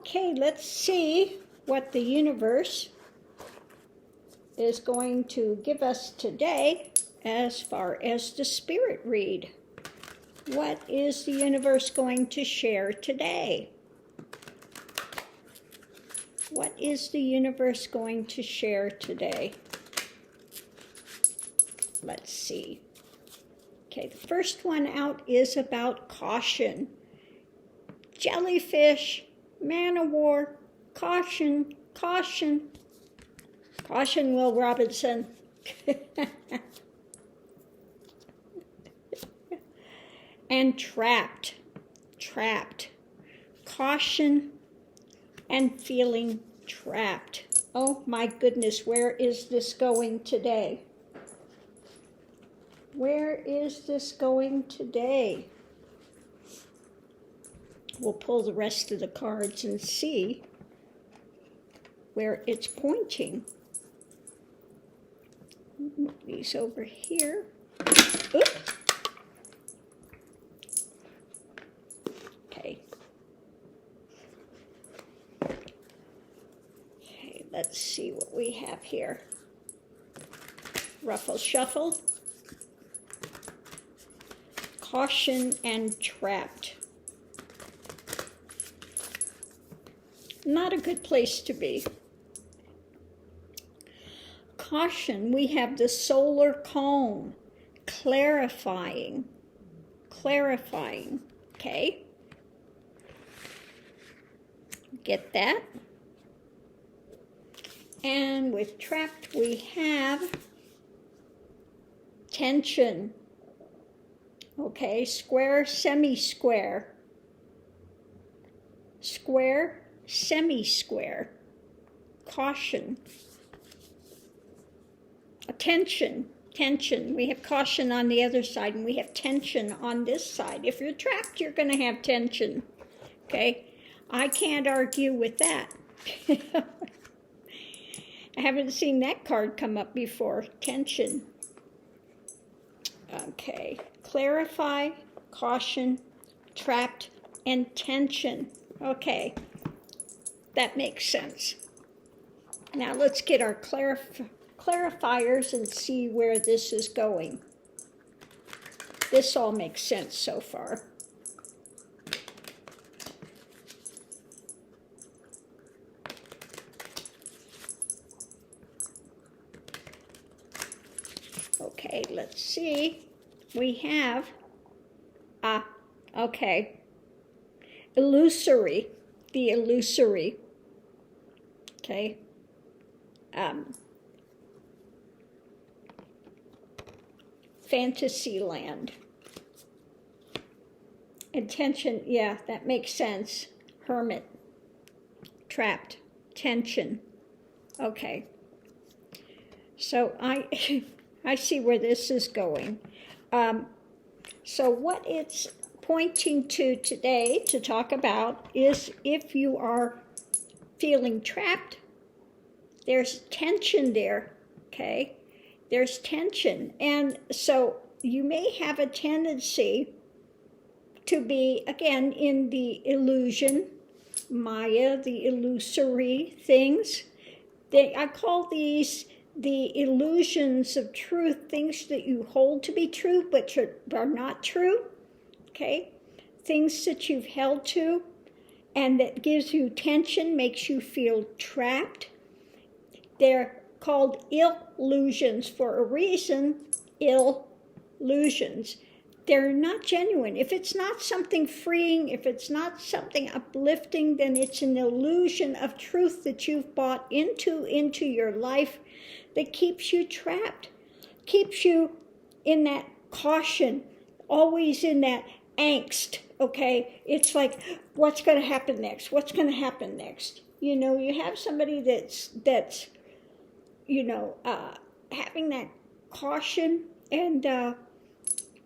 Okay, let's see what the universe is going to give us today as far as the spirit read. What is the universe going to share today? What is the universe going to share today? Let's see. Okay, the first one out is about caution. Jellyfish, man of war, caution, caution. Caution, Will Robinson. And trapped, trapped. Caution and feeling trapped. Oh my goodness, where is this going today? Where is this going today? We'll pull the rest of the cards and see where it's pointing. Move these over here. Oops. Okay. Okay, let's see what we have here. Ruffle shuffle. Caution and trapped. Not a good place to be. Caution, we have the solar comb, clarifying, clarifying, okay? Get that? And with trapped, we have tension, okay? Square, semi-square, square, semi-square, caution. Tension, tension. We have caution on the other side, and we have tension on this side. If you're trapped, you're going to have tension, okay? I can't argue with that. I haven't seen that card come up before, tension. Okay, clarify, caution, trapped, and tension. Okay, that makes sense. Now let's get our clarifiers and see where this is going. This all makes sense so far. Okay, let's see. We have, okay, illusory, the illusory, okay. Fantasyland. Intention, yeah, that makes sense. Hermit. Trapped. Tension. Okay. So I see where this is going. So what it's pointing to today to talk about is if you are feeling trapped, there's tension there, okay? There's tension. And so you may have a tendency to be, again, in the illusion, Maya, the illusory things. I call these the illusions of truth, things that you hold to be true but are not true, okay? Things that you've held to and that gives you tension, makes you feel trapped. They're called illusions for a reason, illusions. They're not genuine. If it's not something freeing, if it's not something uplifting, then it's an illusion of truth that you've bought into your life that keeps you trapped, keeps you in that caution, always in that angst, okay? It's like, what's going to happen next? What's going to happen next? You know, you have somebody that's you know, having that caution and,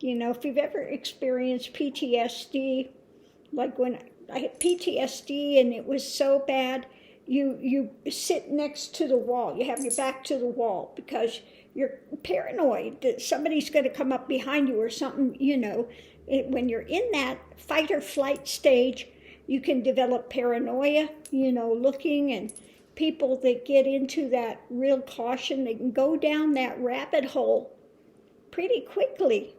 you know, if you've ever experienced PTSD, like when I had PTSD and it was so bad, you sit next to the wall. You have your back to the wall because you're paranoid that somebody's going to come up behind you or something, you know. When you're in that fight or flight stage, You can develop paranoia, looking, and people that get into that real caution, they can go down that rabbit hole pretty quickly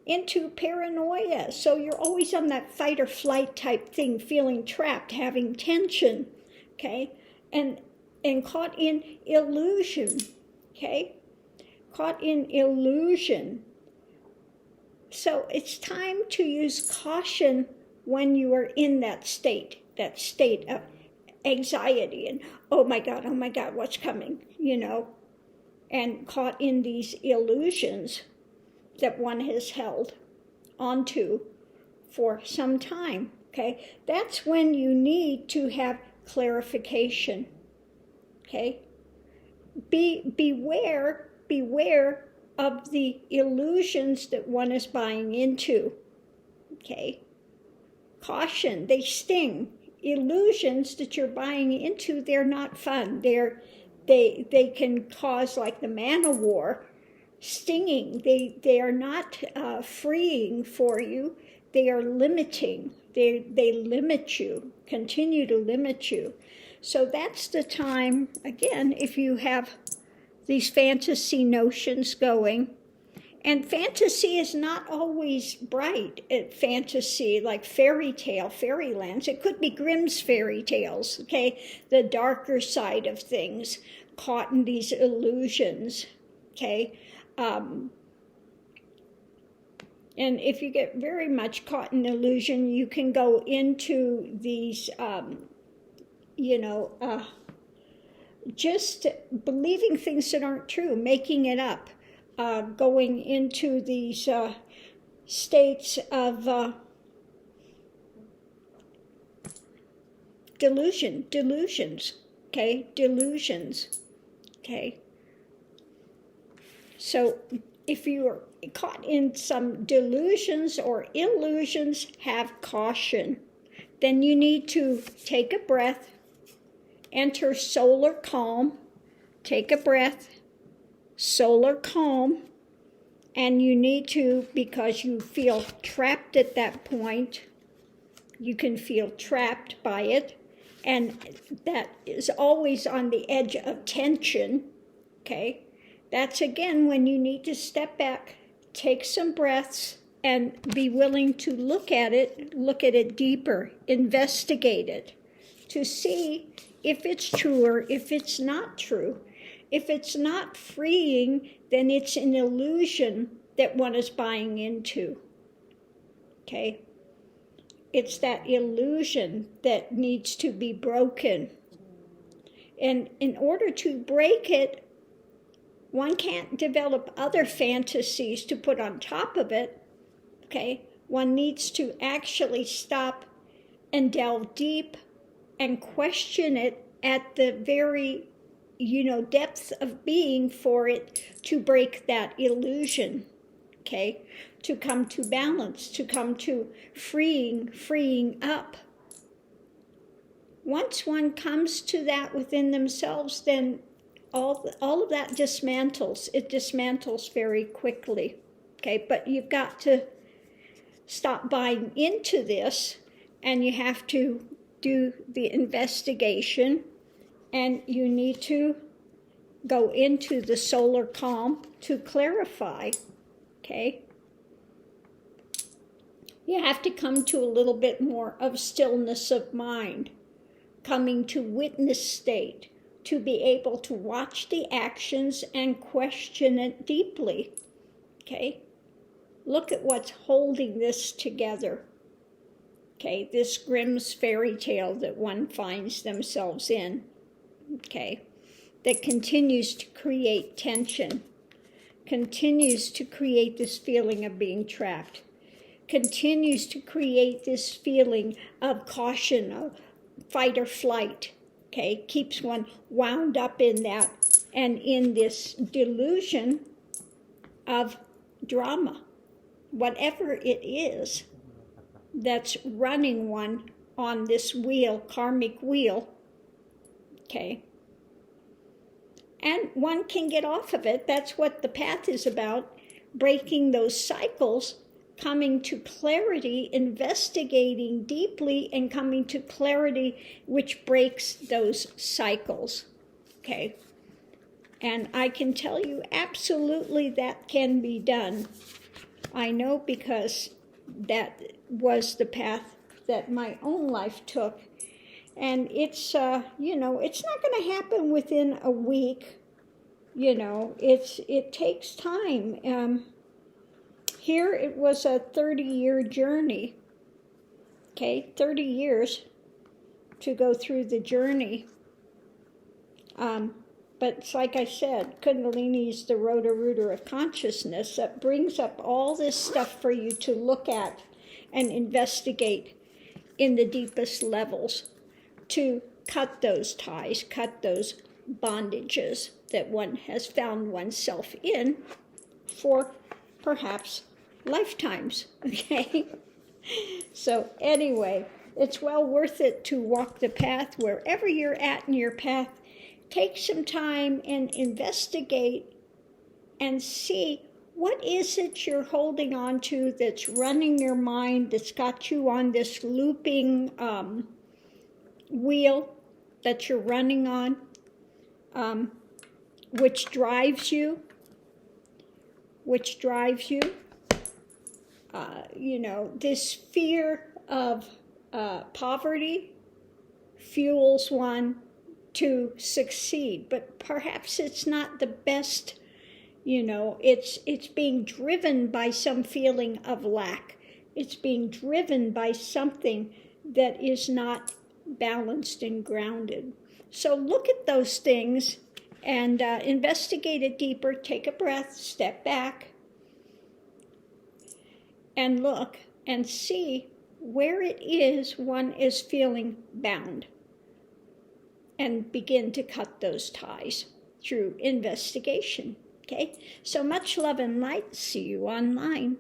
into paranoia. So you're always on that fight or flight type thing, feeling trapped, having tension, okay? And caught in illusion, okay? Caught in illusion. So it's time to use caution when you are in that state of anxiety and, oh my God, what's coming, and caught in these illusions that one has held onto for some time, okay? That's when you need to have clarification, okay? Beware of the illusions that one is buying into, okay? Caution, they sting. Illusions that you're buying into, they're not fun. They can cause, like the man of war, stinging. They are not freeing for you. They are limiting. They limit you, continue to limit you. So that's the time, again, if you have these fantasy notions going. And fantasy is not always bright. Fantasy, like fairylands. It could be Grimm's fairy tales, okay? The darker side of things, caught in these illusions, okay? And if you get very much caught in illusion, you can go into these, just believing things that aren't true, making it up, going into these states of delusions, okay? Delusions, okay? So if you are caught in some delusions or illusions, have caution. Then you need to take a breath, enter solar calm, take a breath, solar calm, and you need to, because you feel trapped at that point, you can feel trapped by it, and that is always on the edge of tension, okay? That's again when you need to step back, take some breaths, and be willing to look at it deeper, investigate it, to see if it's true or if it's not true. If it's not freeing, then it's an illusion that one is buying into, okay? It's that illusion that needs to be broken. And in order to break it, one can't develop other fantasies to put on top of it, okay? One needs to actually stop and delve deep and question it at the very, depth of being for it to break that illusion, okay? To come to balance, to come to freeing up. Once one comes to that within themselves, then all of that dismantles. It dismantles very quickly, okay? But you've got to stop buying into this, and you have to do the investigation, and you need to go into the solar calm to clarify, okay? You have to come to a little bit more of stillness of mind, coming to witness state, to be able to watch the actions and question it deeply, okay? Look at what's holding this together, okay? This Grimm's fairy tale that one finds themselves in, okay? That continues to create tension, continues to create this feeling of being trapped, continues to create this feeling of caution, of fight or flight, okay? Keeps one wound up in that and in this delusion of drama, whatever it is that's running one on this wheel, karmic wheel, okay? And one can get off of it. That's what the path is about, breaking those cycles, coming to clarity, investigating deeply, and coming to clarity, which breaks those cycles. Okay? And I can tell you absolutely that can be done. I know because that was the path that my own life took. And it's, it's not going to happen within a week. It takes time. Here it was a 30-year journey. Okay, 30 years to go through the journey. But it's like I said, Kundalini is the rotor-rooter of consciousness that brings up all this stuff for you to look at and investigate in the deepest levels to cut those ties, cut those bondages that one has found oneself in for perhaps lifetimes, okay? So anyway, it's well worth it to walk the path wherever you're at in your path. Take some time and investigate and see what is it you're holding on to that's running your mind, that's got you on this looping wheel that you're running on, which drives you. This fear of poverty fuels one to succeed, but perhaps it's not the best, it's being driven by some feeling of lack. It's being driven by something that is not balanced and grounded. So look at those things and investigate it deeper. Take a breath, step back, and look and see where it is one is feeling bound, and begin to cut those ties through investigation. Okay? So much love and light. See you online.